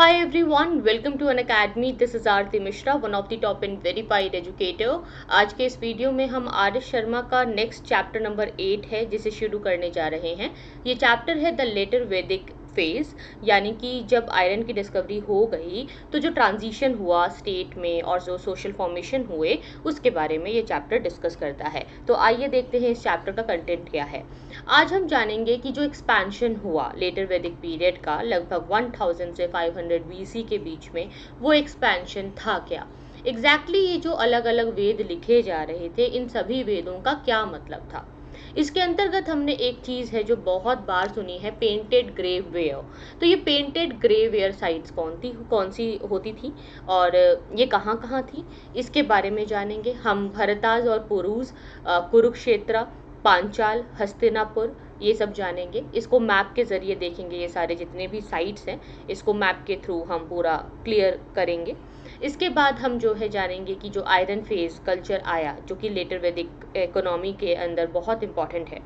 Hi everyone, welcome to an academy. This is Aarti Mishra, one of the top and verified educator. आज के इस video में हम are Sharma का next chapter number 8 है जिसे शुरू करने जा रहे हैं। ये चैप्टर है द लेटर वैदिक फेज, यानी कि जब आयरन की डिस्कवरी हो गई तो जो ट्रांजिशन हुआ स्टेट में और जो सोशल फॉर्मेशन हुए उसके बारे में ये चैप्टर डिस्कस करता है। तो आइए देखते हैं इस चैप्टर का कंटेंट क्या है। आज हम जानेंगे कि जो एक्सपेंशन हुआ लेटर वैदिक पीरियड का लगभग 1000 से 500 बीसी के बीच में, वो एक्सपेंशन था क्या। ये जो अलग अलग वेद लिखे जा रहे थे, इन सभी वेदों का क्या मतलब था। इसके अंतर्गत हमने एक चीज है जो बहुत बार सुनी है, पेंटेड ग्रेव वेयर। तो ये पेंटेड ग्रेव वेयर साइट्स कौन सी होती थी और ये कहाँ कहाँ थी, इसके बारे में जानेंगे हम। भरताज और पुरुष, कुरुक्षेत्र, पांचाल, हस्तिनापुर, ये सब जानेंगे। इसको मैप के जरिए देखेंगे, ये सारे जितने भी साइट्स हैं इसको मैप के थ्रू हम पूरा क्लियर करेंगे। इसके बाद हम जो है जानेंगे कि जो आयरन फेज कल्चर आया, जो कि लेटर वैदिक इकोनॉमी के अंदर बहुत इंपॉर्टेंट है,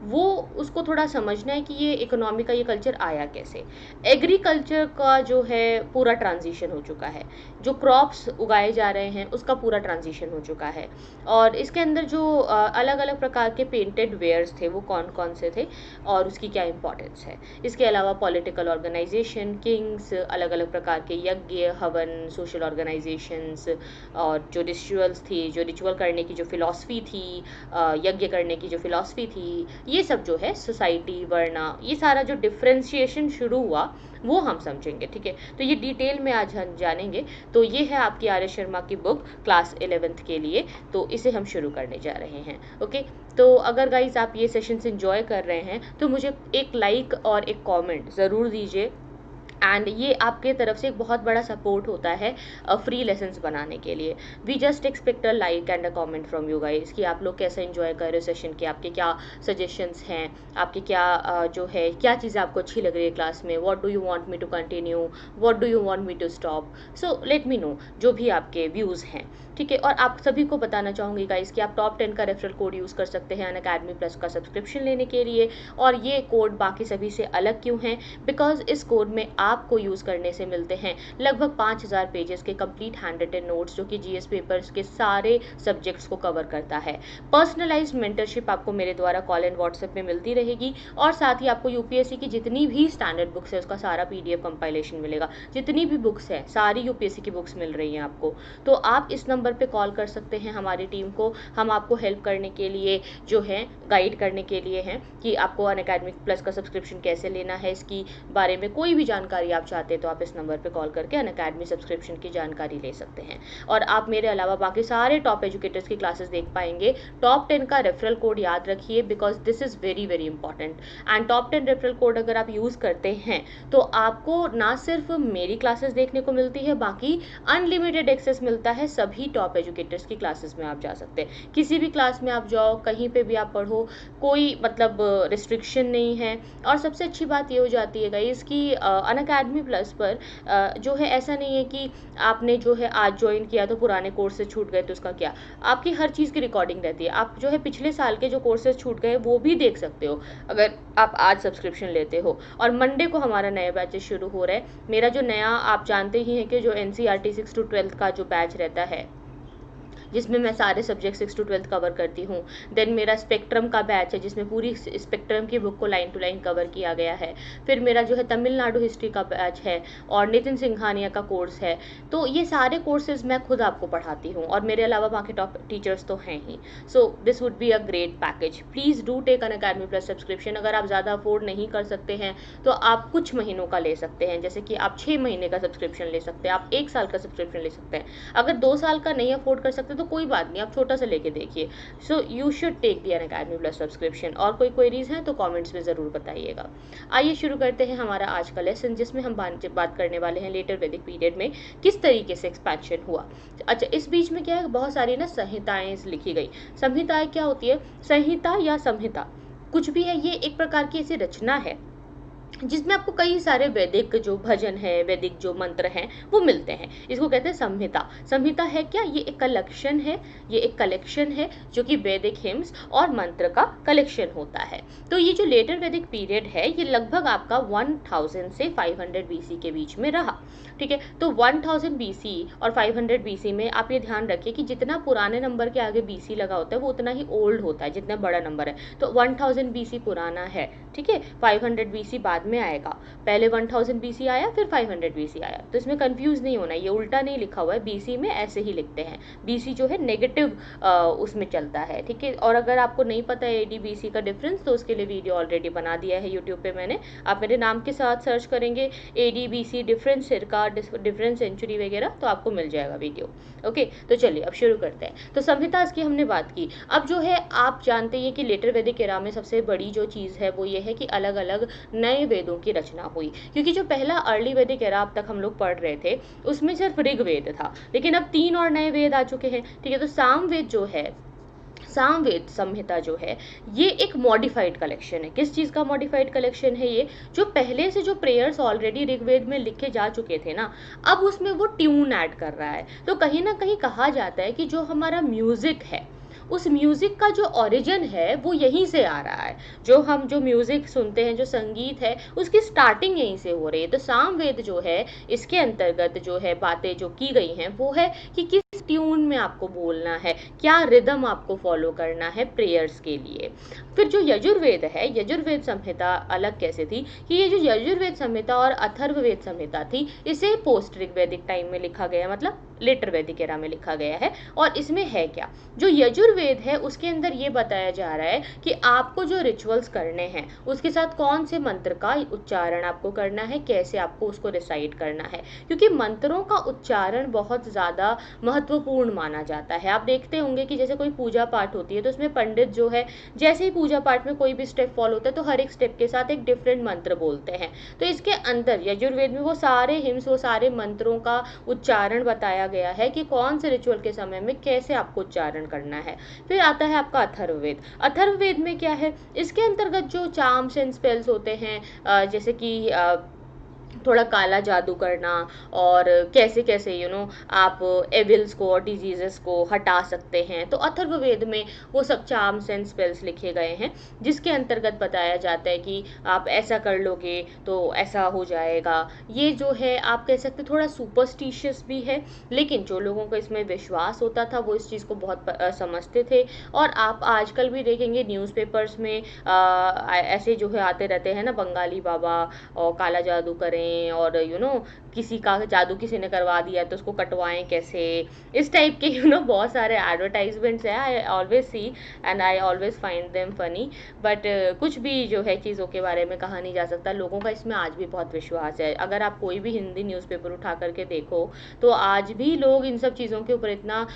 वो उसको थोड़ा समझना है कि ये इकोनॉमी का ये कल्चर आया कैसे। एग्रीकल्चर का जो है पूरा ट्रांजिशन हो चुका है, जो क्रॉप्स उगाए जा रहे हैं उसका पूरा ट्रांजिशन हो चुका है। और इसके अंदर जो अलग अलग प्रकार के पेंटेड वेयर्स थे वो कौन कौन से थे और उसकी क्या इंपॉर्टेंस है। इसके अलावा पॉलिटिकल ऑर्गेनाइजेशन, किंग्स, अलग अलग प्रकार के यज्ञ, हवन, सोशल ऑर्गेनाइजेशंस, और जो रिचुअल्स थी, जो रिचुअल करने की जो फिलॉसफी थी, यज्ञ करने की जो फिलॉसफी थी, ये सब जो है सोसाइटी, वर्णा, ये सारा जो डिफ्रेंशिएशन शुरू हुआ वो हम समझेंगे। ठीक है, तो ये डिटेल में आज हम जानेंगे। तो ये है आपकी आर एस शर्मा की बुक क्लास 11th के लिए, तो इसे हम शुरू करने जा रहे हैं। ओके, तो अगर गाइज आप ये सेशंस एंजॉय कर रहे हैं तो मुझे एक लाइक और एक कमेंट ज़रूर दीजिए, एंड ये आपके तरफ से एक बहुत बड़ा सपोर्ट होता है फ्री लेसन्स बनाने के लिए। We just expect a like and a comment from you guys कि आप लोग कैसे एंजॉय कर रहे हो सेशन के, आपके क्या सजेशंस हैं, आपके क्या जो है क्या चीज़ें आपको अच्छी लग रही है क्लास में, what do you want me to continue, what do you want me to stop. So let me know जो भी आपके व्यूज़ हैं। ठीक है, और आप सभी को बताना चाहूँगी गाइस कि आप टॉप 10 का रेफरल कोड यूज़ कर सकते हैं अनअकैडमी प्लस का सब्सक्रिप्शन लेने के लिए। और ये कोड बाकी सभी से अलग क्यों है, बिकॉज इस कोड में आपको यूज़ करने से मिलते हैं लगभग 5000 पेजेस के कंप्लीट हैंड रिटन नोट्स, जो कि जीएस पेपर्स के सारे सब्जेक्ट्स को कवर करता है। पर्सनलाइज्ड मेंटरशिप आपको मेरे द्वारा कॉल एंड व्हाट्सएप में मिलती रहेगी, और साथ ही आपको यूपीएससी की जितनी भी स्टैंडर्ड बुक्स है उसका सारा पीडीएफ कंपाइलेशन मिलेगा। जितनी भी बुक्स हैं सारी यूपीएससी की बुक्स मिल रही हैं आपको। तो आप इस नंबर पे कॉल कर सकते हैं हमारी टीम को, हम आपको हेल्प करने के लिए जो है, गाइड करने के लिए हैं कि आपको अनअकैडमी प्लस का सब्सक्रिप्शन कैसे लेना है। इसकी बारे में कोई भी जानकारी आप चाहते हैं तो आप इस नंबर पे कॉल करके अनअकैडमी सब्सक्रिप्शन की जानकारी ले सकते हैं। और आप मेरे अलावा बाकी सारे टॉप एजुकेटर्स की क्लासेस देख पाएंगे। टॉप 10 का रेफरल कोड याद रखिए, because this is very very important. And top 10 referral code अगर आप यूज़ करते हैं तो आपको ना सिर्फ मेरी क्लासेस देखने को मिलती है, बाकी अनलिमिटेड एक्सेस मिलता है सभी टॉप एजुकेटर्स की क्लासेस में। आप जा सकते हैं किसी भी क्लास में, आप जाओ कहीं पे भी आप पढ़ो, कोई मतलब रिस्ट्रिक्शन नहीं है। और सबसे अच्छी बात ये हो जाती है गाइस कि अनअकैडमी प्लस पर जो है ऐसा नहीं है कि आपने जो है आज ज्वाइन किया तो पुराने कोर्स से छूट गए तो उसका क्या, आपकी हर चीज़ की रिकॉर्डिंग रहती है। आप जो है पिछले साल के जो कोर्सेज छूट गए वो भी देख सकते हो अगर आप आज सब्सक्रिप्शन लेते हो। और मंडे को हमारा नया बैचेस शुरू हो रहा है। मेरा जो नया, आप जानते ही हैं कि जो एनसीईआरटी 6 to 12 का जो बैच रहता है जिसमें मैं सारे सब्जेक्ट 6 to 12 कवर करती हूँ। देन मेरा स्पेक्ट्रम का बैच है जिसमें पूरी स्पेक्ट्रम की बुक को लाइन टू लाइन कवर किया गया है। फिर मेरा जो है तमिलनाडु हिस्ट्री का बैच है और नितिन सिंघानिया का कोर्स है। तो ये सारे कोर्सेज मैं खुद आपको पढ़ाती हूँ, और मेरे अलावा बाकी टॉप टीचर्स तो हैं ही। So this would be a great package. Please do take Unacademy plus subscription. अगर आप ज़्यादा अफोर्ड नहीं कर सकते हैं तो आप कुछ महीनों का ले सकते हैं, जैसे कि आप 6 महीने का सब्सक्रिप्शन ले सकते हैं, आप 1 साल का सब्सक्रिप्शन ले सकते हैं। अगर 2 साल का नहीं अफोर्ड कर सकते तो कोई बात नहीं, आप छोटा सा लेके देखिए। So you should take the Unacademy plus subscription. और कोई क्वेरीज हैं तो कमेंट्स में ज़रूर बताइएगा। आइए शुरू करते हैं हमारा आज का लेसन, जिसमें हम बात करने वाले हैं लेटर वैदिक पीरियड में किस तरीके से एक्सपेंशन हुआ। अच्छा, इस बीच में क्या है, बहुत सारी ना संहिताएं लिखी गई। संहिताएं क्या होती है, संहिता या संहिता कुछ भी है, ये एक प्रकार की ऐसी रचना है जिसमें आपको कई सारे वैदिक जो भजन है, वैदिक जो मंत्र हैं वो मिलते हैं। इसको कहते हैं संहिता। संहिता है क्या? ये एक कलेक्शन है, ये एक कलेक्शन है जो कि वैदिक हिम्स और मंत्र का कलेक्शन होता है। तो ये जो लेटर वैदिक पीरियड है ये लगभग आपका 1000 से 500 बीसी के बीच में रहा। ठीक है, तो 1000 बीसी और 500 बीसी में आप ये ध्यान रखिए कि जितना पुराने नंबर के आगे बीसी लगा होता है वो उतना ही ओल्ड होता है, जितना बड़ा नंबर है। तो 1000 बीसी पुराना है, ठीक है, 500 बीसी बाद में आएगा। पहले 1000 बीसी आया, फिर 500 बीसी आया। तो इसमें कंफ्यूज नहीं होना, ये उल्टा नहीं लिखा हुआ है, बीसी में ऐसे ही लिखते हैं। बीसी जो है नेगेटिव उसमें चलता है, ठीक है। और अगर आपको नहीं पता है एडी बीसी का डिफरेंस, तो उसके लिए वीडियो ऑलरेडी बना दिया है यूट्यूब पे मैंने। आप मेरे नाम के साथ सर्च करेंगे एडी बीसी डिफरेंस, सिरका डिफरेंस, सेंचुरी वगैरह, तो आपको मिल जाएगा वीडियो। ओके, तो चलिए अब शुरू करते हैं। तो संहिता की हमने बात की। अब जो है आप जानते हैं कि लेटर वैदिक एरा में सबसे बड़ी जो चीज़ है वो ये है कि अलग अलग नए वेदों की रचना हुई। क्योंकि जो पहला अर्ली वैदिक एरा अब तक हम लोग पढ़ रहे थे उसमें सिर्फ ऋग्वेद था, लेकिन अब 3 और नए वेद आ चुके हैं। ठीक है, तो सामवेद जो है, सामवेद संहिता जो है ये एक मॉडिफाइड कलेक्शन है। किस चीज़ का मॉडिफाइड कलेक्शन है ये? जो पहले से जो प्रेयर्स ऑलरेडी ऋग्वेद में लिखे जा चुके थे ना, अब उसमें वो ट्यून ऐड कर रहा है। तो कहीं ना कहीं कहा जाता है कि जो हमारा म्यूजिक है उस म्यूजिक का जो ओरिजिन है वो यहीं से आ रहा है। जो हम जो म्यूजिक सुनते हैं, जो संगीत है, उसकी स्टार्टिंग यहीं से हो रही है। तो सामवेद जो है इसके अंतर्गत जो है बातें जो की गई हैं वो है कि किस ट्यून में आपको बोलना है, क्या रिदम आपको फॉलो करना है प्रेयर्स के लिए। फिर जो यजुर्वेद है, यजुर्वेद संहिता अलग कैसे थी कि ये जो यजुर्वेद संहिता और अथर्ववेद संहिता थी इसे पोस्ट ऋग्वैदिक टाइम में लिखा गया, मतलब लेटर वैदिक एरा में लिखा गया है। और इसमें है क्या, जो यजुर्वेद है उसके अंदर ये बताया जा रहा है कि आपको जो रिचुअल्स करने हैं उसके साथ कौन से मंत्र का उच्चारण आपको करना है, कैसे आपको उसको रिसाइट करना है। क्योंकि मंत्रों का उच्चारण बहुत ज़्यादा महत्वपूर्ण माना जाता है। आप देखते होंगे कि जैसे कोई पूजा पाठ होती है तो उसमें पंडित जो है जैसे ही पूजा पाठ में कोई भी स्टेप फॉलो होता है तो हर एक स्टेप के साथ एक डिफरेंट मंत्र बोलते हैं। तो इसके अंदर यजुर्वेद में वो सारे हिम्स, वो सारे मंत्रों का उच्चारण बताया गया है कि कौन से रिचुअल के समय में कैसे आपको उच्चारण करना है। फिर आता है आपका अथर्ववेद। अथर्ववेद में क्या है, इसके अंतर्गत जो चार्म्स एंड स्पेल्स होते हैं, जैसे कि थोड़ा काला जादू करना और कैसे कैसे आप एविल्स को और डिजीजेस को हटा सकते हैं। तो अथर्ववेद में वो सब चार्म्स एंड स्पेल्स लिखे गए हैं, जिसके अंतर्गत बताया जाता है कि आप ऐसा कर लोगे तो ऐसा हो जाएगा। ये जो है आप कह सकते थोड़ा सुपरस्टिशियस भी है, लेकिन जो लोगों को इसमें विश्वास होता था वो इस चीज़ को बहुत समझते थे। और आप आजकल भी देखेंगे न्यूज़पेपर्स में ऐसे जो है आते रहते हैं ना, बंगाली बाबा और काला जादू करें, और किसी का जादू किसी ने करवा दिया तो उसको कटवाएं कैसे, इस टाइप के बहुत सारे एडवर्टाइजमेंट्स हैं। I always see and I always find them funny. But कुछ भी जो है चीज़ों के बारे में कहा नहीं जा सकता। लोगों का इसमें आज भी बहुत विश्वास है। अगर आप कोई भी हिंदी न्यूज़पेपर उठा करके देखो तो आज भी लोग इन सब चीज़ों के ऊपर इतना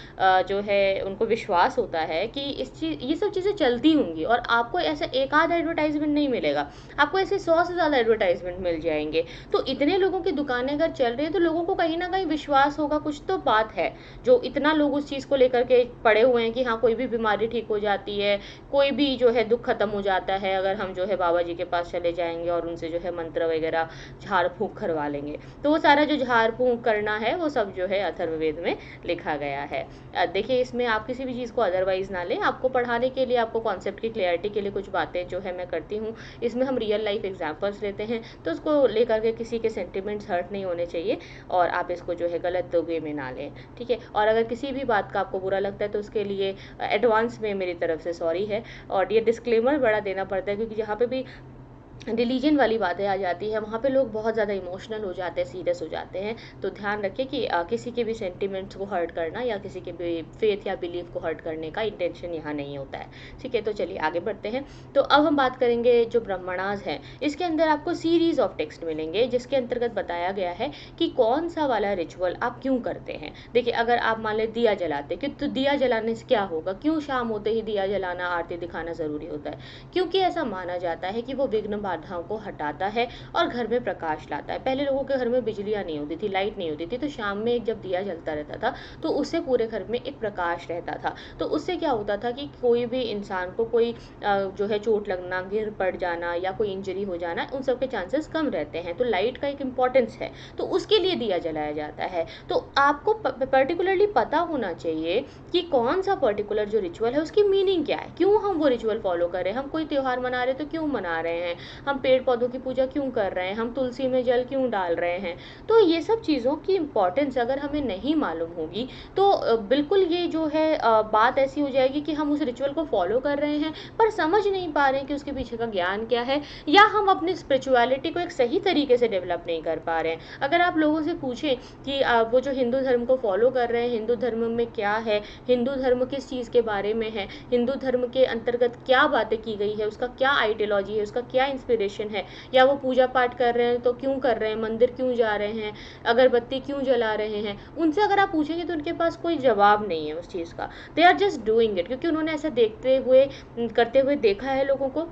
जो है उनको विश्वास होता है कि ये सब चीज़ें चलती होंगी। और आपको ऐसा एक आध एडवर्टाइजमेंट नहीं मिलेगा, आपको ऐसे 100 से ज़्यादा एडवर्टाइजमेंट मिल जाएंगे। तो इतने लोगों की दुकानें अगर चल रही है तो लोगों को कहीं ना कहीं विश्वास होगा, कुछ तो बात है। जो इतना लोग उस चीज़ को लेकर के पड़े हुए हैं कि हाँ कोई भी बीमारी ठीक हो जाती है, कोई भी जो है दुख खत्म हो जाता है अगर हम जो है बाबा जी के पास चले जाएंगे और उनसे जो है मंत्र वगैरह झाड़ फूंक करवा लेंगे। तो वो सारा जो झाड़ फूंक करना है वो सब जो है अथर्ववेद में लिखा गया है। देखिए इसमें आप किसी भी चीज़ को अदरवाइज ना लें, आपको पढ़ाने के लिए, आपको कॉन्सेप्ट की क्लियरिटी के लिए कुछ बातें जो है मैं करती हूँ। इसमें हम रियल लाइफ एग्जाम्पल्स लेते हैं तो उसको लेकर के किसी के सेंटिमेंट्स हर्ट नहीं होने चाहिए और आप इसको जो है गलत वे में ना लें, ठीक है। और अगर किसी भी बात का आपको बुरा लगता है तो उसके लिए एडवांस में मेरी तरफ से सॉरी है। और ये डिस्क्लेमर बड़ा देना पड़ता है क्योंकि जहाँ पे भी रिलीजन वाली बातें आ जाती है वहाँ पे लोग बहुत ज़्यादा इमोशनल हो जाते हैं, सीरियस हो जाते हैं। तो ध्यान रखें कि किसी के भी सेंटिमेंट्स को हर्ट करना या किसी के भी फेथ या बिलीफ को हर्ट करने का इंटेंशन यहाँ नहीं होता है, ठीक है। तो चलिए आगे बढ़ते हैं। तो अब हम बात करेंगे जो ब्राह्मणास हैं, इसके अंदर आपको सीरीज ऑफ टेक्स्ट मिलेंगे जिसके अंतर्गत बताया गया है कि कौन सा वाला रिचुअल आप क्यों करते हैं। देखिए अगर आप मान लें दिया जलाते कि तो दिया जलाने से क्या होगा, क्यों शाम होते ही दिया जलाना, आरती दिखाना ज़रूरी होता है? क्योंकि ऐसा माना जाता है कि वो विघ्न बाधाओं को हटाता है और घर में प्रकाश लाता है। पहले लोगों के घर में बिजलियाँ नहीं होती थी, लाइट नहीं होती थी, तो शाम में जब दिया जलता रहता था तो उससे पूरे घर में एक प्रकाश रहता था। तो उससे क्या होता था कि कोई भी इंसान को कोई जो है चोट लगना, गिर पड़ जाना या कोई इंजरी हो जाना, उन सब के चांसेस कम रहते हैं। तो लाइट का एक इम्पॉर्टेंस है, तो उसके लिए दिया जलाया जाता है। तो आपको पर्टिकुलरली पता होना चाहिए कि कौन सा पर्टिकुलर जो रिचुअल है उसकी मीनिंग क्या है, क्यों हम वो रिचुअल फॉलो कर रहे हैं। हम कोई त्योहार मना रहे हैं तो क्यों मना रहे हैं, हम पेड़ पौधों की पूजा क्यों कर रहे हैं, हम तुलसी में जल क्यों डाल रहे हैं। तो ये सब चीज़ों की इम्पोर्टेंस अगर हमें नहीं मालूम होगी तो बिल्कुल ये जो है बात ऐसी हो जाएगी कि हम उस रिचुअल को फॉलो कर रहे हैं पर समझ नहीं पा रहे हैं कि उसके पीछे का ज्ञान क्या है, या हम अपनी स्पिरिचुअलिटी को एक सही तरीके से डेवलप नहीं कर पा रहे हैं। अगर आप लोगों से पूछें कि वो जो हिंदू धर्म को फॉलो कर रहे हैं, हिंदू धर्म में क्या है, हिंदू धर्म किस चीज़ के बारे में है, हिंदू धर्म के अंतर्गत क्या बातें की गई है, उसका क्या आइडियोलॉजी है, उसका क्या इंस्पिरेशन है, या वो पूजा पाठ कर रहे हैं तो क्यों कर रहे हैं, मंदिर क्यों जा रहे हैं, अगरबत्ती क्यों जला रहे हैं, उनसे अगर आप पूछेंगे तो उनके पास कोई जवाब नहीं है उस चीज़ का। They are just doing it, क्योंकि उन्होंने ऐसा देखते हुए करते हुए देखा है लोगों को,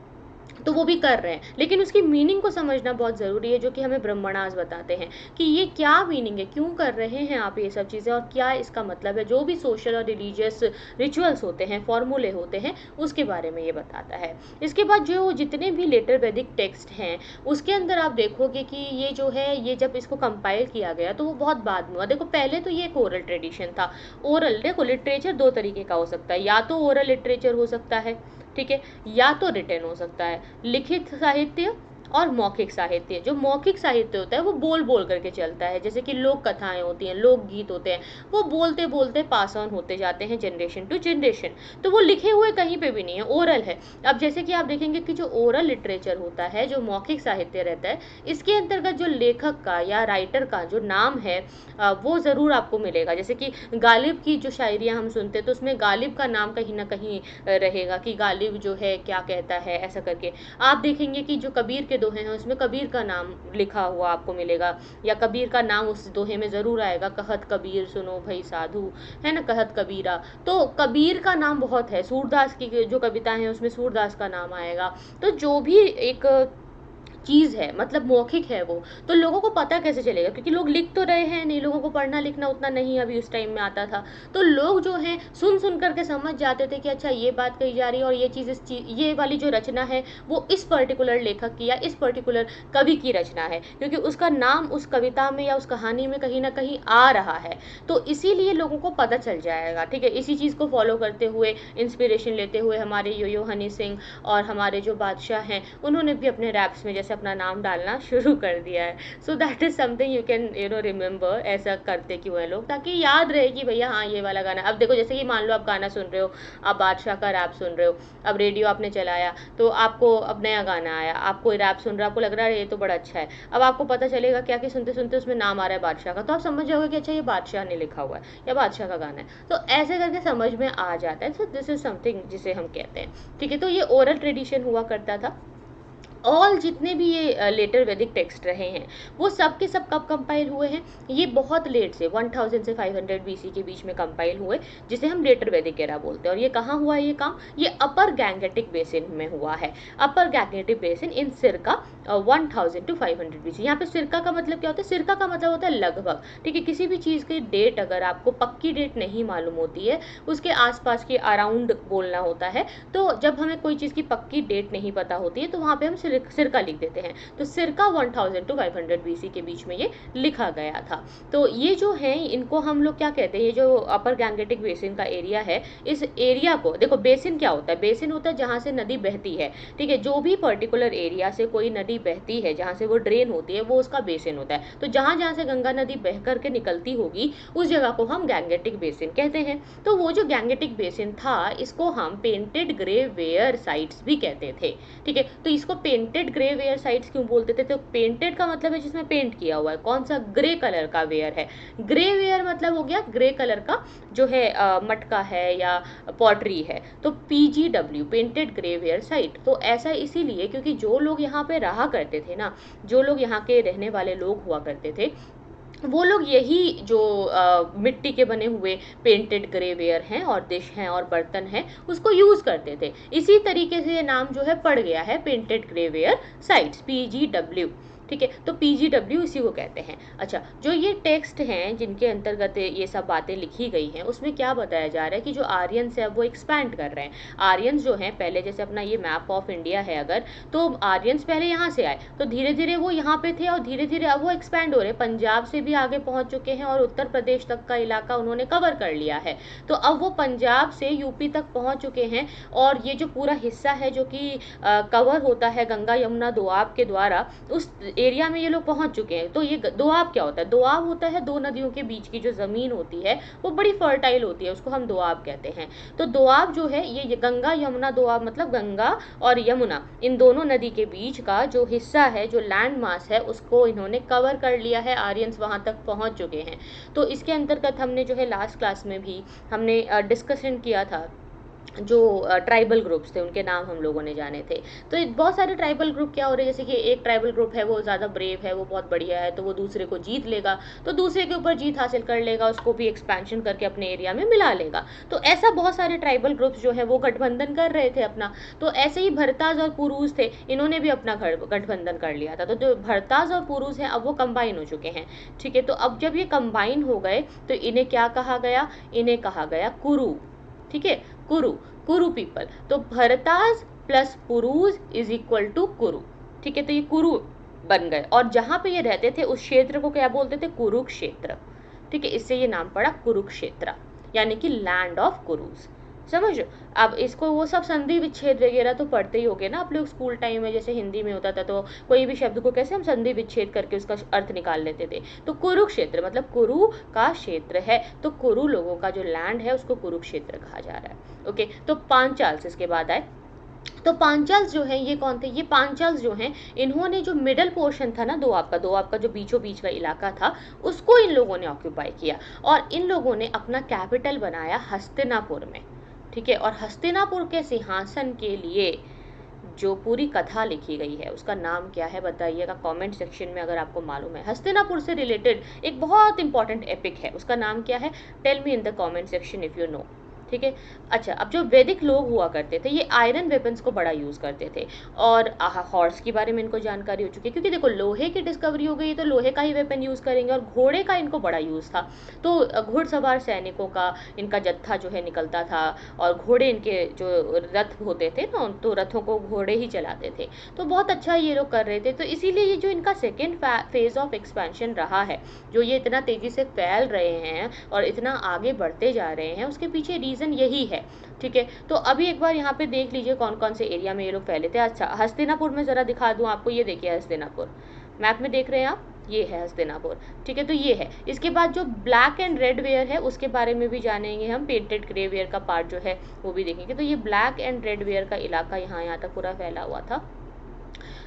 तो वो भी कर रहे हैं। लेकिन उसकी मीनिंग को समझना बहुत ज़रूरी है, जो कि हमें ब्रह्मणास बताते हैं कि ये क्या मीनिंग है, क्यों कर रहे हैं आप ये सब चीज़ें और क्या इसका मतलब है। जो भी सोशल और रिलीजियस रिचुअल्स होते हैं, फॉर्मूले होते हैं, उसके बारे में ये बताता है। इसके बाद जो जितने भी लेटर वैदिक टेक्स्ट हैं उसके अंदर आप देखोगे कि ये जो है, ये जब इसको कंपाइल किया गया तो वो बहुत बाद में हुआ। देखो पहले तो ये एक ओरल ट्रेडिशन था। ओरल, देखो लिटरेचर दो तरीके का हो सकता है, या तो ओरल लिटरेचर हो सकता है, ठीक है, या तो रिटन हो सकता है, लिखित साहित्य और मौखिक साहित्य। जो मौखिक साहित्य होता है वो बोल बोल करके चलता है, जैसे कि लोक कथाएं होती हैं, लोकगीत होते हैं, वो बोलते बोलते पास ऑन होते जाते हैं जनरेशन टू जनरेशन। तो वो लिखे हुए कहीं पे भी नहीं है, ओरल है। अब जैसे कि आप देखेंगे कि जो ओरल लिटरेचर होता है, जो मौखिक साहित्य रहता है, इसके अंतर्गत जो लेखक का या राइटर का जो नाम है वो ज़रूर आपको मिलेगा। जैसे कि गालिब की जो शायरियाँ हम सुनते हैं तो उसमें गालिब का नाम कहीं ना कहीं रहेगा कि गालिब जो है क्या कहता है, ऐसा करके। आप देखेंगे कि जो कबीर के दोहे हैं उसमें कबीर का नाम लिखा हुआ आपको मिलेगा, या कबीर का नाम उस दोहे में ज़रूर आएगा, कहत कबीर सुनो भई साधु, है ना, कहत कबीरा। तो कबीर का नाम बहुत है। सूरदास की जो कविताएं हैं उसमें सूरदास का नाम आएगा। तो जो भी एक चीज़ है, मतलब मौखिक है वो, तो लोगों को पता कैसे चलेगा, क्योंकि लोग लिख तो रहे हैं नहीं, लोगों को पढ़ना लिखना उतना नहीं अभी उस टाइम में आता था। तो लोग जो हैं सुन सुन करके समझ जाते थे कि अच्छा ये बात कही जा रही है और ये चीज़ ये वाली जो रचना है वो इस पर्टिकुलर लेखक की या इस पर्टिकुलर कवि की रचना है, क्योंकि उसका नाम उस कविता में या उस कहानी में कहीं ना कहीं आ रहा है। तो इसीलिए लोगों को पता चल जाएगा, ठीक है। इसी चीज़ को फॉलो करते हुए, इंस्पिरेशन लेते हुए हमारे यो हनी सिंह और हमारे जो बादशाह हैं उन्होंने भी अपने रैप्स में जैसे अपना नाम डालना शुरू कर दिया है। So that is something you can remember, ऐसा करते क्यों है लोग, ताकि याद रहे कि भैया हाँ ये वाला गाना। अब देखो जैसे कि मान लो आप गाना सुन रहे हो, आप बादशाह का रैप सुन रहे हो, अब रेडियो आपने चलाया तो आपको अब नया गाना आया, आप कोई रैप सुन रहे हो, आपको लग रहा है ये तो बड़ा अच्छा है। अब आपको पता चलेगा क्या कि सुनते सुनते उसमें नाम आ रहा है बादशाह का, तो आप समझ जाओगे कि अच्छा ये बादशाह ने लिखा हुआ है या बादशाह का गाना है। तो ऐसे करके समझ में आ जाता है। सो दिस इज समथिंग जिसे हम कहते हैं, ठीक है। तो ये ओरल ट्रेडिशन हुआ करता था। ऑल जितने भी ये लेटर वैदिक टेक्स्ट रहे हैं वो सब के सब कब कंपाइल हुए हैं, ये बहुत लेट से 1000 से 500 बीसी के बीच में कंपाइल हुए, जिसे हम लेटर वैदिक एरा बोलते हैं। और ये कहाँ हुआ है ये काम, ये अपर गैंगेटिक बेसिन में हुआ है। अपर गैंगेटिक बेसिन इन सिरका 1000 टू 500 बीसी। यहाँ पे सिरका का मतलब क्या होता है, सिरका का मतलब होता है लगभग, ठीक है। किसी भी चीज़ की डेट अगर आपको पक्की डेट नहीं मालूम होती है, उसके आसपास के अराउंड बोलना होता है। तो जब हमें कोई चीज़ की पक्की डेट नहीं पता होती है तो वहाँ पे हम सिरका लिख देते हैं। तो सिरका 1000 टू 500 बीसी के बीच में ये लिखा गया था। तो ये जो है इनको हम लोग क्या कहते हैं, ये जो अपर गैंगेटिक बेसिन का एरिया है, इस एरिया को देखो, बेसिन क्या होता है, बेसिन होता है जहाँ से नदी बहती है, ठीक है। जो भी पर्टिकुलर एरिया से कोई नदी बहती है, जहाँ से वो ड्रेन होती है, वो उसका बेसिन होता है। तो जहाँ जहाँ से गंगा नदी बह करके निकलती होगी उस जगह को हम गैंगेटिक बेसिन कहते हैं। तो वो जो गैंगेटिक बेसिन था इसको हम पेंटेड ग्रे वेयर साइट्स भी कहते थे, ठीक है। तो इसको पेंटेड ग्रे वेयर साइट्स क्यों बोलते थे, तो पेंटेड का मतलब है जिसमें पेंट किया हुआ है, कौन सा, ग्रे कलर का वेयर है। ग्रे वेयर मतलब हो गया ग्रे कलर का जो है मटका है या पॉटरी है। तो PGW painted grey ware site, तो ऐसा इसीलिए क्योंकि जो लोग यहाँ पे रहा करते थे ना, जो लोग यहाँ के रहने वाले लोग हुआ करते थे, वो लोग यही जो मिट्टी के बने हुए पेंटेड ग्रेवेयर हैं और डिश हैं और बर्तन हैं उसको यूज़ करते थे। इसी तरीके से ये नाम जो है पड़ गया है पेंटेड ग्रेवेयर साइट्स, PGW। ठीक है, तो PGW इसी को कहते हैं। अच्छा, जो ये टेक्स्ट हैं जिनके अंतर्गत ये सब बातें लिखी गई हैं उसमें क्या बताया जा रहा है कि जो आर्यंस है वो एक्सपैंड कर रहे हैं। आर्यंस जो हैं पहले, जैसे अपना ये मैप ऑफ इंडिया है अगर, तो आर्यंस पहले यहाँ से आए तो धीरे धीरे वो यहाँ पे थे और धीरे धीरे अब वो एक्सपैंड हो रहे हैं, पंजाब से भी आगे पहुंच चुके हैं और उत्तर प्रदेश तक का इलाका उन्होंने कवर कर लिया है। तो अब वो पंजाब से यूपी तक पहुंच चुके हैं और ये जो पूरा हिस्सा है जो कि कवर होता है गंगा यमुना दोआब के द्वारा, उस एरिया में ये लोग पहुंच चुके हैं। तो ये दोआब क्या होता है? दोआब होता है दो नदियों के बीच की जो ज़मीन होती है वो बड़ी फर्टाइल होती है, उसको हम दोआब कहते हैं। तो दोआब जो है ये गंगा यमुना दोआब मतलब गंगा और यमुना इन दोनों नदी के बीच का जो हिस्सा है, जो लैंड मास है, उसको इन्होंने कवर कर लिया है। आर्यंस वहाँ तक पहुँच चुके हैं। तो इसके अंतर्गत हमने जो है लास्ट क्लास में भी हमने डिस्कशन किया था जो ट्राइबल ग्रुप्स थे उनके नाम हम लोगों ने जाने थे। तो बहुत सारे ट्राइबल ग्रुप क्या हो रहे हैं, जैसे कि एक ट्राइबल ग्रुप है वो ज़्यादा ब्रेव है, वो बहुत बढ़िया है, तो वो दूसरे को जीत लेगा, तो दूसरे के ऊपर जीत हासिल कर लेगा, उसको भी एक्सपेंशन करके अपने एरिया में मिला लेगा। तो ऐसा बहुत सारे ट्राइबल ग्रुप्स जो है वो गठबंधन कर रहे थे अपना। तो ऐसे ही भरताज और पुरूज थे, इन्होंने भी अपना गठबंधन कर लिया था। तो जो भरताज और पुरूज हैं अब वो कंबाइन हो चुके हैं। ठीक है, तो अब जब ये कंबाइन हो गए तो इन्हें क्या कहा गया? इन्हें कहा गया कुरु। ठीक है, कुरु, कुरु पीपल। तो भरताज प्लस पुरूज इज इक्वल टू कुरु। ठीक है, तो ये कुरु बन गए और जहां पे ये रहते थे उस क्षेत्र को क्या बोलते थे? कुरुक्षेत्र। ठीक है, इससे ये नाम पड़ा कुरुक्षेत्र, यानी कि लैंड ऑफ कुरुज। समझ? अब इसको वो सब संधि विच्छेद वगैरह तो पढ़ते ही होगे ना आप लोग स्कूल टाइम में, जैसे हिंदी में होता था तो कोई भी शब्द को कैसे हम संधि विच्छेद करके उसका अर्थ निकाल लेते थे। तो कुरुक्षेत्र मतलब कुरु का क्षेत्र है, तो कुरु लोगों का जो लैंड है उसको कुरुक्षेत्र कहा जा रहा है। ओके, तो पांचाल्स इसके बाद आए। तो पांचाल्स जो है ये कौन थे? ये पांचाल्स जो हैं इन्होंने जो मिडल पोर्शन था ना दोआब का जो बीचों बीच का इलाका था उसको इन लोगों ने ऑक्यूपाई किया और इन लोगों ने अपना कैपिटल बनाया हस्तिनापुर में। ठीक है, और हस्तिनापुर के सिंहासन के लिए जो पूरी कथा लिखी गई है उसका नाम क्या है बताइएगा कमेंट सेक्शन में अगर आपको मालूम है। हस्तिनापुर से रिलेटेड एक बहुत इंपॉर्टेंट एपिक है, उसका नाम क्या है? Tell me in the comment section if you know. ठीक है, अच्छा, अब जो वैदिक लोग हुआ करते थे ये आयरन वेपन्स को बड़ा यूज़ करते थे और हॉर्स के बारे में इनको जानकारी हो चुकी है क्योंकि देखो लोहे की डिस्कवरी हो गई तो लोहे का ही वेपन यूज़ करेंगे और घोड़े का इनको बड़ा यूज़ था। तो घुड़सवार सैनिकों का इनका जत्था जो है निकलता था और घोड़े इनके जो रथ होते थे ना तो रथों को घोड़े ही चलाते थे। तो बहुत अच्छा ये लोग कर रहे थे। तो इसीलिए ये जो इनका सेकेंड फेज ऑफ एक्सपेंशन रहा है, जो ये इतना तेज़ी से फैल रहे हैं और इतना आगे बढ़ते जा रहे हैं, उसके पीछे रीज़न यही है। ठीक है, तो अभी एक बार यहाँ पे देख लीजिए कौन कौन से एरिया में ये लोग फैले थे। अच्छा, हस्तिनापुर में ज़रा दिखा दूँ आपको, ये देखिए हस्तिनापुर मैप में देख रहे हैं आप, ये है हस्तिनापुर। ठीक है, तो ये है। इसके बाद जो ब्लैक एंड रेड वेयर है उसके बारे में भी जानेंगे हम, पेंटेड ग्रे वेयर का पार्ट जो है वो भी देखेंगे। तो ये ब्लैक एंड रेड वेयर का इलाका यहाँ तक पूरा फैला हुआ था।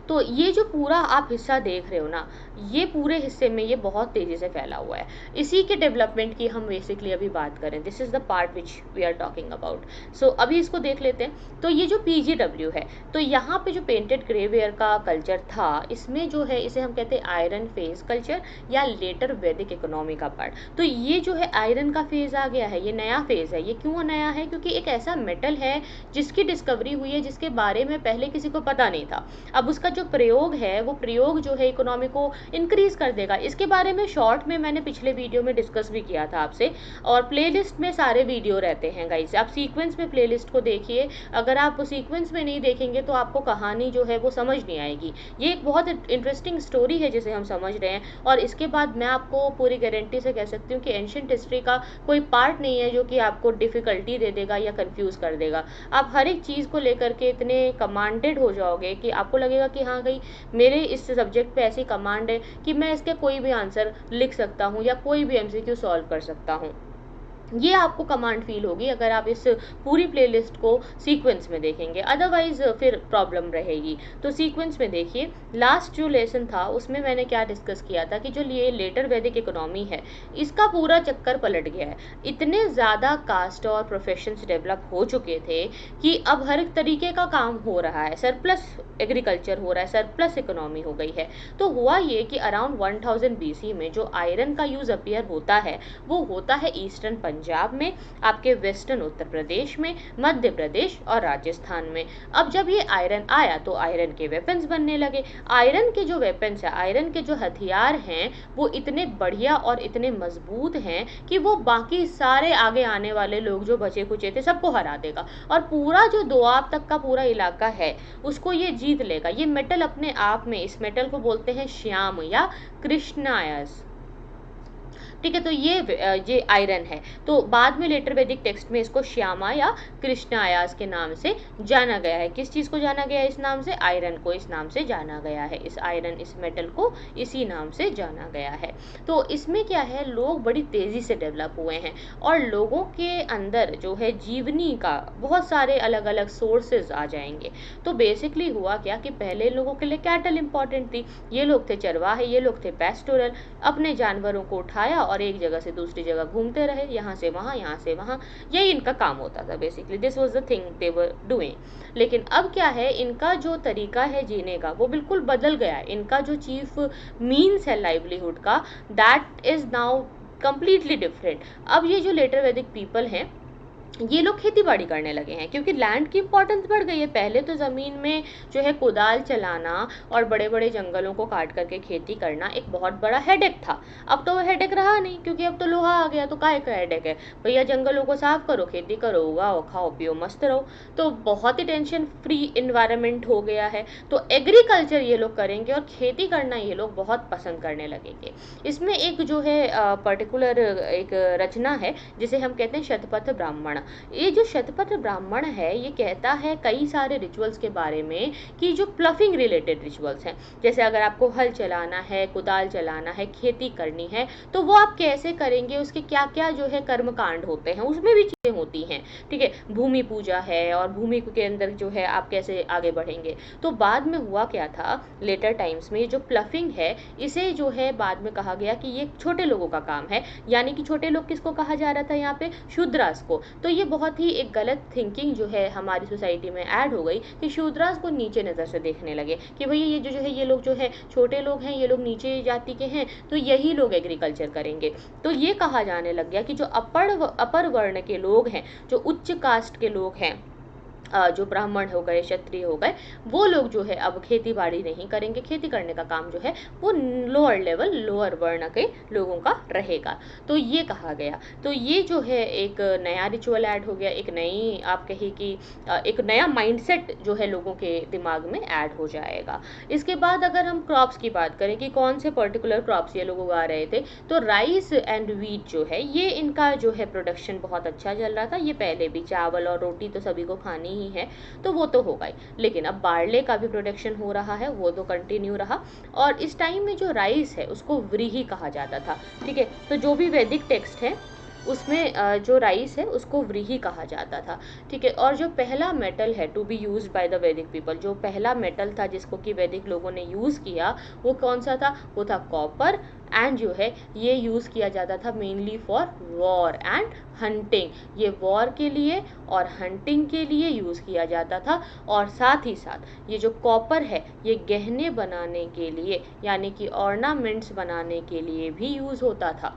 तो ये जो पूरा आप हिस्सा देख रहे हो ना, ये पूरे हिस्से में ये बहुत तेज़ी से फैला हुआ है। इसी के डेवलपमेंट की हम बेसिकली अभी बात करें। This is the part which we are talking about. So अभी इसको देख लेते हैं। तो ये जो PGW है, तो यहाँ पे जो पेंटेड ग्रेवेयर का कल्चर था, इसमें जो है इसे हम कहते हैं आयरन फेज कल्चर या लेटर वैदिक इकोनॉमी का पार्ट। तो ये जो है आयरन का फेज आ गया है, ये नया फेज है। ये क्यों नया है? क्योंकि एक ऐसा मेटल है जिसकी डिस्कवरी हुई है जिसके बारे में पहले किसी को पता नहीं था। अब उसका जो प्रयोग है वो प्रयोग जो है इकोनॉमी को इंक्रीज कर देगा। इसके बारे में शॉर्ट में मैंने पिछले वीडियो में डिस्कस भी किया था आपसे और प्लेलिस्ट में सारे वीडियो रहते हैं गाइस, आप सीक्वेंस में प्लेलिस्ट को देखिए। अगर आप सीक्वेंस में नहीं देखेंगे तो आपको कहानी जो है वो समझ नहीं आएगी। ये एक बहुत इंटरेस्टिंग स्टोरी है जिसे हम समझ रहे हैं और इसके बाद मैं आपको पूरी गारंटी से कह सकती हूँ कि एंशिएंट हिस्ट्री का कोई पार्ट नहीं है जो कि आपको डिफिकल्टी दे देगा या कंफ्यूज कर देगा। आप हर एक चीज़ को लेकर के इतने कमांडेड हो जाओगे कि आपको लगेगा कि हाँ गई मेरे इस सब्जेक्ट पे ऐसी कमांड है कि मैं इसके कोई भी आंसर लिख सकता हूँ या कोई भी MCQ सॉल्व कर सकता हूँ। ये आपको कमांड फील होगी अगर आप इस पूरी प्लेलिस्ट को सीक्वेंस में देखेंगे, अदरवाइज फिर प्रॉब्लम रहेगी। तो सीक्वेंस में देखिए, लास्ट जो लेसन था उसमें मैंने क्या डिस्कस किया था कि जो ये लेटर वैदिक इकोनॉमी है इसका पूरा चक्कर पलट गया है। इतने ज़्यादा कास्ट और प्रोफेशंस डेवलप हो चुके थे कि अब हर एक तरीके का काम हो रहा है, सरप्लस एग्रीकल्चर हो रहा है, सरप्लस इकोनॉमी हो गई है। तो हुआ ये कि अराउंड 1000 BC में जो आयरन का यूज़ अपीयर होता है वो होता है ईस्टर्न पंजाब में, आपके वेस्टर्न उत्तर प्रदेश में, मध्य प्रदेश और राजस्थान में। अब जब ये आयरन आया तो आयरन के वेपन्स बनने लगे। आयरन के जो वेपन्स है, आयरन के जो हथियार हैं वो इतने बढ़िया और इतने मजबूत हैं कि वो बाकी सारे आगे आने वाले लोग जो बचे खुचे थे सबको हरा देगा, और पूरा जो दोआब तक का पूरा इलाका है उसको ये जीत लेगा। ये मेटल अपने आप में, इस मेटल को बोलते हैं श्याम या कृष्णायस, ठीक है। तो ये आयरन है। तो बाद में लेटर वैदिक टेक्स्ट में इसको श्यामा या कृष्णायास के नाम से जाना गया है। किस चीज़ को जाना गया है इस नाम से? आयरन को इस नाम से जाना गया है। इस आयरन, इस मेटल को इसी नाम से जाना गया है। तो इसमें क्या है, लोग बड़ी तेज़ी से डेवलप हुए हैं और लोगों के अंदर जो है जीवनी का बहुत सारे अलग अलग सोर्सेज आ जाएंगे। तो बेसिकली हुआ क्या कि पहले लोगों के लिए कैटल इंपॉर्टेंट थी, ये लोग थे चरवाहे, ये लोग थे पेस्टोरल, अपने जानवरों को उठाया और एक जगह से दूसरी जगह घूमते रहे, यहाँ से वहाँ, यहाँ से वहाँ, यही इनका काम होता था। Basically this was the thing they were doing. लेकिन अब क्या है, इनका जो तरीका है जीने का वो बिल्कुल बदल गया है। इनका जो चीफ मीन्स है लाइवलीहुड का, that is now completely different. अब ये जो लेटर वैदिक पीपल हैं ये लोग खेती बाड़ी करने लगे हैं क्योंकि लैंड की इंपॉर्टेंस बढ़ गई है। पहले तो ज़मीन में जो है कुदाल चलाना और बड़े बड़े जंगलों को काट करके खेती करना एक बहुत बड़ा हेडेक था। अब तो वो हेडेक रहा नहीं क्योंकि अब तो लोहा आ गया, तो काहे का हेडेक है भैया, जंगलों को साफ करो, खेती करो, उगाओ, खाओ पियो, मस्त रहो। तो बहुत ही टेंशन फ्री इन्वायरमेंट हो गया है। तो एग्रीकल्चर ये लोग करेंगे और खेती करना ये लोग बहुत पसंद करने लगेंगे। इसमें एक जो है पर्टिकुलर एक रचना है जिसे हम कहते हैं शतपथ ब्राह्मण। ये जो शतपथ ब्राह्मण है ये कहता है कई सारे रिचुअल्स के बारे में कि जो प्लफिंग रिलेटेड रिचुअल्स हैं, जैसे अगर आपको हल चलाना है, कुदाल चलाना है, खेती करनी है तो वो आप कैसे करेंगे, उसके क्या क्या जो है कर्म कांड होते हैं, उसमें भी चीज़ें होती हैं, ठीक है। भूमि पूजा है और भूमि के अंदर जो है आप कैसे आगे बढ़ेंगे। तो बाद में हुआ क्या था, लेटर टाइम्स में जो प्लफिंग है इसे जो है बाद में कहा गया कि ये छोटे लोगों का काम है, यानी कि छोटे लोग किसको कहा जा रहा था यहाँ पे, शूद्रास को। तो ये बहुत ही एक गलत थिंकिंग जो है हमारी सोसाइटी में ऐड हो गई कि शूद्रास को नीचे नज़र से देखने लगे कि भैया ये जो है ये लोग जो है छोटे लोग हैं, ये लोग नीचे जाति के हैं, तो यही लोग एग्रीकल्चर करेंगे। तो ये कहा जाने लग गया कि जो अपर वर्ण के लोग हैं, जो उच्च कास्ट के लोग हैं, जो ब्राह्मण हो गए, क्षत्रिय हो गए, वो लोग जो है अब खेती बाड़ी नहीं करेंगे, खेती करने का काम जो है वो लोअर लेवल, लोअर वर्ण के लोगों का रहेगा। तो ये कहा गया। तो ये जो है एक नया रिचुअल ऐड हो गया, एक नई आप कही कि एक नया माइंडसेट जो है लोगों के दिमाग में ऐड हो जाएगा। इसके बाद अगर हम क्रॉप्स की बात करें कि कौन से पर्टिकुलर क्रॉप्स ये लोग उगा रहे थे, तो राइस एंड वीट जो है ये इनका जो है प्रोडक्शन बहुत अच्छा चल रहा था। ये पहले भी, चावल और रोटी तो सभी को खानी ही है तो वो तो होगा ही, लेकिन अब बार्ले का भी प्रोडक्शन हो रहा है, वो तो कंटिन्यू रहा। और इस टाइम में जो राइस है उसको व्रीहि कहा जाता था, ठीक है। तो जो भी वैदिक टेक्स्ट है उसमें जो राइस है उसको व्रीहि कहा जाता था, ठीक है। और जो पहला मेटल है to be used by the Vedic people, जो पहला मेटल था जिसको कि वैदिक लोगों ने यूज़ किया वो कौन सा था, वो था कॉपर। एंड जो है ये यूज़ किया जाता था mainly for war and hunting. ये वॉर के लिए और हंटिंग के लिए यूज़ किया जाता था। और साथ ही साथ ये जो कॉपर है ये गहने बनाने के लिए, यानी कि ऑर्नामेंट्स बनाने के लिए भी यूज़ होता था,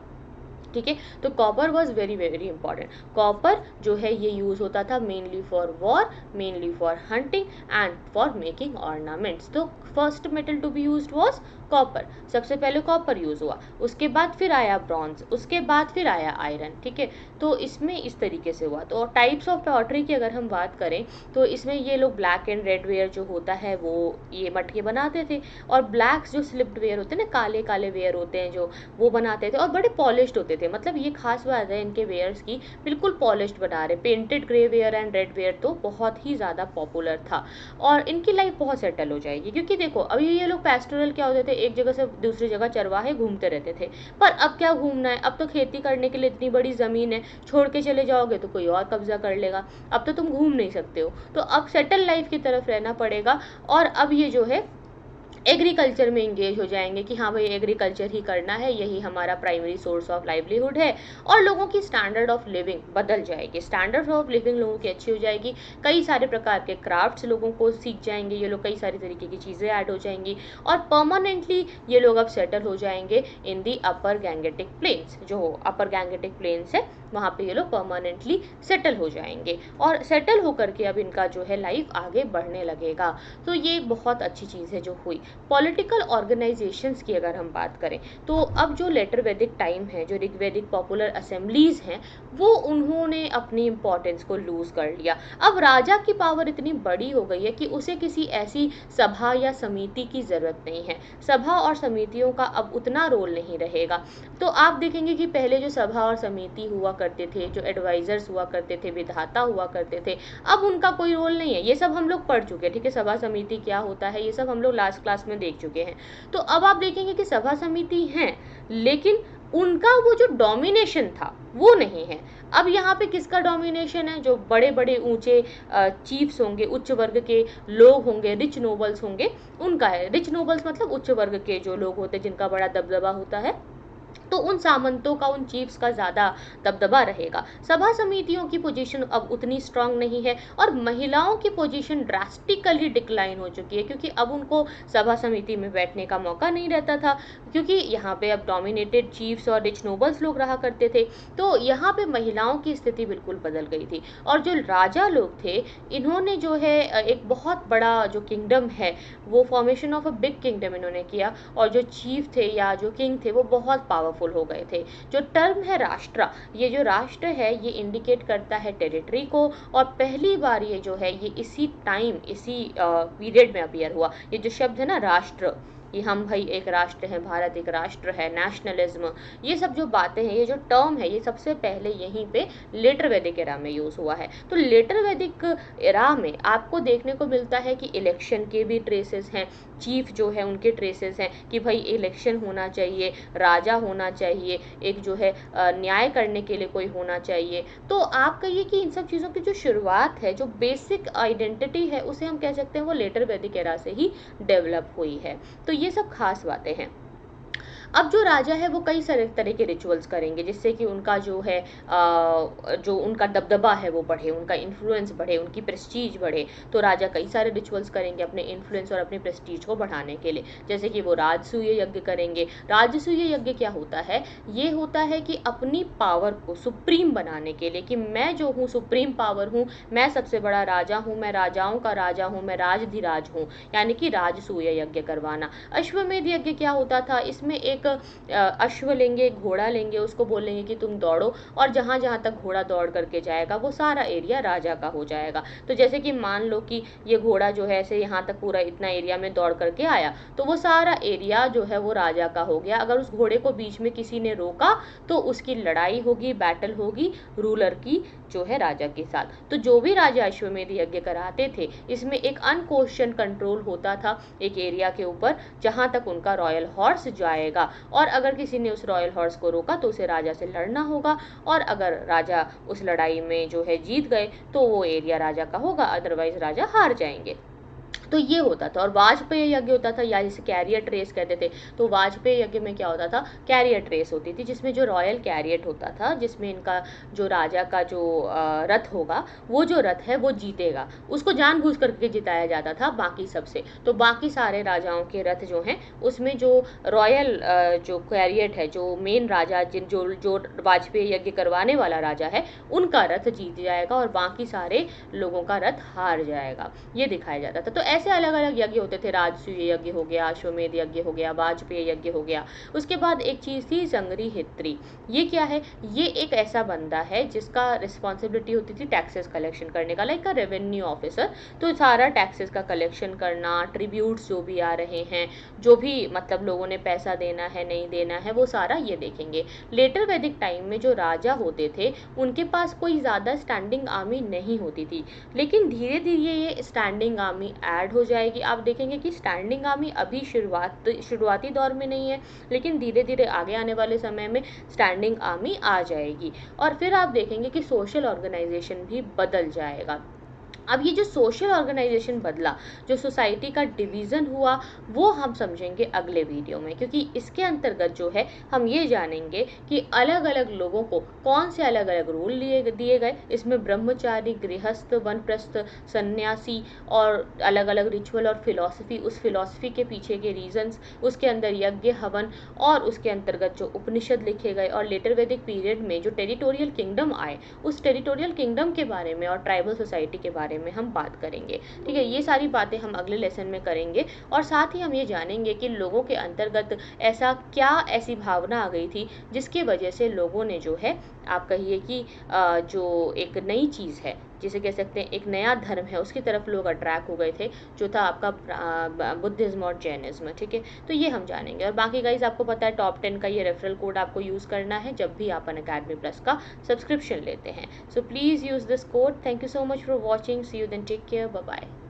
ठीक है। तो copper was very very important. Copper जो है ये यूज़ होता था mainly for war, mainly for hunting and for making ornaments. तो first metal to be used was copper. सबसे पहले कॉपर यूज़ हुआ, उसके बाद फिर आया ब्रॉन्ज, उसके बाद फिर आया आयरन, ठीक है। तो इसमें इस तरीके से हुआ। तो टाइप्स ऑफ पॉटरी की अगर हम बात करें तो इसमें ये लोग ब्लैक एंड रेड वेयर जो होता है वो ये मटके बनाते थे, और ब्लैक्स जो स्लिप्ड वेयर होते हैं ना, काले काले वेयर होते हैं जो, वो बनाते थे और बड़े पॉलिश्ड होते थे। थे। मतलब ये खास बात है इनके वेयर्स की, बिल्कुल पॉलिश्ड बना रहे। Painted grey ware and red ware तो बहुत ही ज़्यादा पॉपुलर था और इनकी लाइफ बहुत सेटल हो जाएगी। क्योंकि देखो अभी ये लोग पैस्टोरल क्या होते थे, एक जगह से दूसरी जगह चरवाहे घूमते रहते थे, पर अब क्या घूमना है, अब तो खेती करने के लिए इतनी बड़ी ज़मीन है, छोड़ के चले जाओगे तो कोई और कब्जा कर लेगा, अब तो तुम घूम नहीं सकते हो। तो अब सेटल लाइफ की तरफ रहना पड़ेगा और अब ये जो है एग्रीकल्चर में इंगेज हो जाएंगे कि हाँ भाई एग्रीकल्चर ही करना है, यही हमारा प्राइमरी सोर्स ऑफ लाइवलीहुड है। और लोगों की स्टैंडर्ड ऑफ लिविंग बदल जाएगी, स्टैंडर्ड ऑफ लिविंग लोगों की अच्छी हो जाएगी। कई सारे प्रकार के क्राफ्ट्स लोगों को सीख जाएंगे ये लोग, कई सारी तरीके की चीज़ें ऐड हो जाएंगी और परमानेंटली ये लोग अब सेटल हो जाएंगे इन दी अपर गैंगेटिक प्लेन्स। जो अपर गैंगेटिक प्लेन्स है वहाँ पे ये लोग परमानेंटली सेटल हो जाएंगे और सेटल होकर के अब इनका जो है लाइफ आगे बढ़ने लगेगा। तो ये बहुत अच्छी चीज़ है जो हुई। पॉलिटिकल ऑर्गेनाइजेशंस की अगर हम बात करें तो अब जो लेटर वैदिक टाइम है, जो ऋग्वैदिक पॉपुलर असेंबलीज हैं, वो उन्होंने अपनी इंपॉर्टेंस को लूज कर लिया। अब राजा की पावर इतनी बड़ी हो गई है कि उसे किसी ऐसी सभा या समिति की जरूरत नहीं है। सभा और समितियों का अब उतना रोल नहीं रहेगा। तो आप देखेंगे कि पहले जो सभा और समिति हुआ करते थे, जो एडवाइजर्स हुआ करते थे, विधाता हुआ करते थे, अब उनका कोई रोल नहीं है। ये सब हम लोग पढ़ चुके हैं, ठीक है, सभा समिति क्या होता है ये सब हम लोग लास्ट क्लास में देख चुके हैं। तो अब आप देखेंगे कि सभा समिति हैं लेकिन उनका वो जो डोमिनेशन था वो नहीं है। अब यहाँ पे किसका डोमिनेशन है? जो बड़े बड़े ऊंचे चीफ्स होंगे, उच्च वर्ग के लोग होंगे, रिच नोबल्स होंगे, उनका है। रिच नोबल्स मतलब उच्च वर्ग के जो लोग होते हैं जिनका बड़ा दबदबा होता है, तो उन सामंतों का, उन चीफ्स का ज़्यादा दबदबा रहेगा। सभा समितियों की पोजीशन अब उतनी स्ट्रांग नहीं है और महिलाओं की पोजीशन ड्रास्टिकली डिक्लाइन हो चुकी है क्योंकि अब उनको सभा समिति में बैठने का मौका नहीं रहता था, क्योंकि यहाँ पे अब डोमिनेटेड चीफ्स और रिच नोबल्स लोग रहा करते थे। तो यहाँ पे महिलाओं की स्थिति बिल्कुल बदल गई थी और जो राजा लोग थे इन्होंने जो है एक बहुत बड़ा जो किंगडम है वो formation of a big kingdom इन्होंने किया और जो चीफ थे या जो किंग थे वो बहुत पावरफुल हो गए थे। जो टर्म है राष्ट्र, ये जो राष्ट्र है ये इंडिकेट करता है टेरिटरी को और पहली बार ये जो है ये इसी टाइम, इसी पीरियड में अपीयर हुआ। ये जो शब्द है ना राष्ट्र, ये हम भाई एक राष्ट्र है, भारत एक राष्ट्र है, नेशनलिज्म, ये सब जो बातें हैं, ये जो टर्म है, ये सबसे पहले यहीं पे लेटर वैदिक एरा में यूज हुआ है। तो लेटर वैदिक एरा में आपको देखने को मिलता है कि इलेक्शन के भी ट्रेसेस हैं, चीफ जो है उनके ट्रेसेस हैं कि भाई इलेक्शन होना चाहिए, राजा होना चाहिए, एक जो है न्याय करने के लिए कोई होना चाहिए। तो आप कहिए कि इन सब चीज़ों की जो शुरुआत है, जो बेसिक आइडेंटिटी है, उसे हम कह सकते हैं वो लेटर वैदिक एरा से ही डेवलप हुई है। तो ये सब खास बातें हैं। अब जो राजा है वो कई सारे तरह के रिचुअल्स करेंगे जिससे कि उनका जो है जो उनका दबदबा है वो बढ़े, उनका इन्फ्लुएंस बढ़े, उनकी प्रेस्टीज बढ़े। तो राजा कई सारे रिचुअल्स करेंगे अपने इन्फ्लुएंस और अपनी प्रेस्टीज को बढ़ाने के लिए, जैसे कि वो राजसूय यज्ञ करेंगे। राजसूय यज्ञ क्या होता है? ये होता है कि अपनी पावर को सुप्रीम बनाने के लिए, कि मैं जो हूँ सुप्रीम पावर हूँ, मैं सबसे बड़ा राजा हूँ, मैं राजाओं का राजा हूँ, मैं राजधिराज हूँ, यानी कि राजसूय यज्ञ करवाना। अश्वमेध यज्ञ क्या होता था? इसमें एक अश्व लेंगे, घोड़ा लेंगे, उसको बोलेंगे कि तुम दौड़ो और जहां जहां तक घोड़ा दौड़ करके जाएगा वो सारा एरिया राजा का हो जाएगा। तो जैसे कि मान लो कि ये घोड़ा जो है ऐसे यहाँ तक पूरा इतना एरिया में दौड़ करके आया तो वो सारा एरिया जो है वो राजा का हो गया। अगर उस घोड़े को बीच में किसी ने रोका तो उसकी लड़ाई होगी, बैटल होगी रूलर की जो है राजा के साथ। तो जो भी राजा अश्वमेध यज्ञ कराते थे इसमें एक अनक्वेश्चन कंट्रोल होता था एक एरिया के ऊपर जहां तक उनका रॉयल हॉर्स जाएगा, और अगर किसी ने उस रॉयल हॉर्स को रोका तो उसे राजा से लड़ना होगा, और अगर राजा उस लड़ाई में जो है जीत गए तो वो एरिया राजा का होगा, अदरवाइज राजा हार जाएंगे। तो ये होता था। और वाजपेयी यज्ञ होता था या जिसे कैरियर ट्रेस कहते थे। तो वाजपेयी यज्ञ में क्या होता था? कैरियर ट्रेस होती थी जिसमें जो रॉयल कैरियट होता था, जिसमें इनका जो राजा का जो रथ होगा, वो जो रथ है वो जीतेगा, उसको जानबूझ करके जिताया जाता था बाकी सबसे। तो बाकी सारे राजाओं के रथ जो हैं उसमें जो रॉयल जो कैरियट है, जो मेन राजा जो वाजपेयी यज्ञ करवाने वाला राजा है, उनका रथ जीत जाएगा और बाकी सारे लोगों का रथ हार जाएगा, ये दिखाया जाता था। तो कैसे अलग अलग यज्ञ होते थे, राजसूय यज्ञ हो गया, अश्वमेध यज्ञ हो गया, वाजपेयी यज्ञ हो गया। उसके बाद एक चीज़ थी संग्रहित्री। ये क्या है? ये एक ऐसा बंदा है जिसका रिस्पॉन्सिबिलिटी होती थी टैक्सेस कलेक्शन करने का, लाइक अ रेवेन्यू ऑफिसर। तो सारा टैक्सेस का कलेक्शन करना, ट्रिब्यूट्स जो भी आ रहे हैं, जो भी मतलब लोगों ने पैसा देना है नहीं देना है, वो सारा ये देखेंगे। लेटर वैदिक टाइम में जो राजा होते थे उनके पास कोई ज़्यादा स्टैंडिंग आर्मी नहीं होती थी, लेकिन धीरे धीरे ये स्टैंडिंग आर्मी ऐड हो जाएगी। आप देखेंगे कि स्टैंडिंग आर्मी अभी शुरुआती दौर में नहीं है, लेकिन धीरे धीरे आगे आने वाले समय में स्टैंडिंग आर्मी आ जाएगी। और फिर आप देखेंगे कि सोशल ऑर्गेनाइजेशन भी बदल जाएगा। अब ये जो सोशल ऑर्गेनाइजेशन बदला, जो सोसाइटी का डिवीज़न हुआ, वो हम समझेंगे अगले वीडियो में, क्योंकि इसके अंतर्गत जो है हम ये जानेंगे कि अलग अलग लोगों को कौन से अलग अलग रूल दिए गए। इसमें ब्रह्मचारी, गृहस्थ, वनप्रस्थ, सन्यासी और अलग अलग रिचुअल और फिलॉसफी, उस फिलॉसफी के पीछे के रीजंस, उसके अंदर यज्ञ, हवन, और उसके अंतर्गत जो उपनिषद लिखे गए, और लेटर वैदिक पीरियड में जो टेरिटोरियल किंगडम आए, उस टेरिटोरियल किंगडम के बारे में और ट्राइबल सोसाइटी के बारे में हम बात करेंगे। ठीक है, ये सारी बातें हम अगले लेसन में करेंगे। और साथ ही हम ये जानेंगे कि लोगों के अंतर्गत ऐसी भावना आ गई थी जिसकी वजह से लोगों ने जो है, आप कहिए कि जो एक नई चीज़ है, जिसे कह सकते हैं एक नया धर्म है, उसकी तरफ लोग अट्रैक्ट हो गए थे, जो था आपका बुद्धिज्म और जैनिज्म। ठीक है, तो ये हम जानेंगे। और बाकी गाइज आपको पता है टॉप 10 का ये रेफरल कोड आपको यूज़ करना है जब भी आप अनअकैडमी प्लस का सब्सक्रिप्शन लेते हैं। So please use this code. Thank you so much for watching. See you then, take care, bye bye.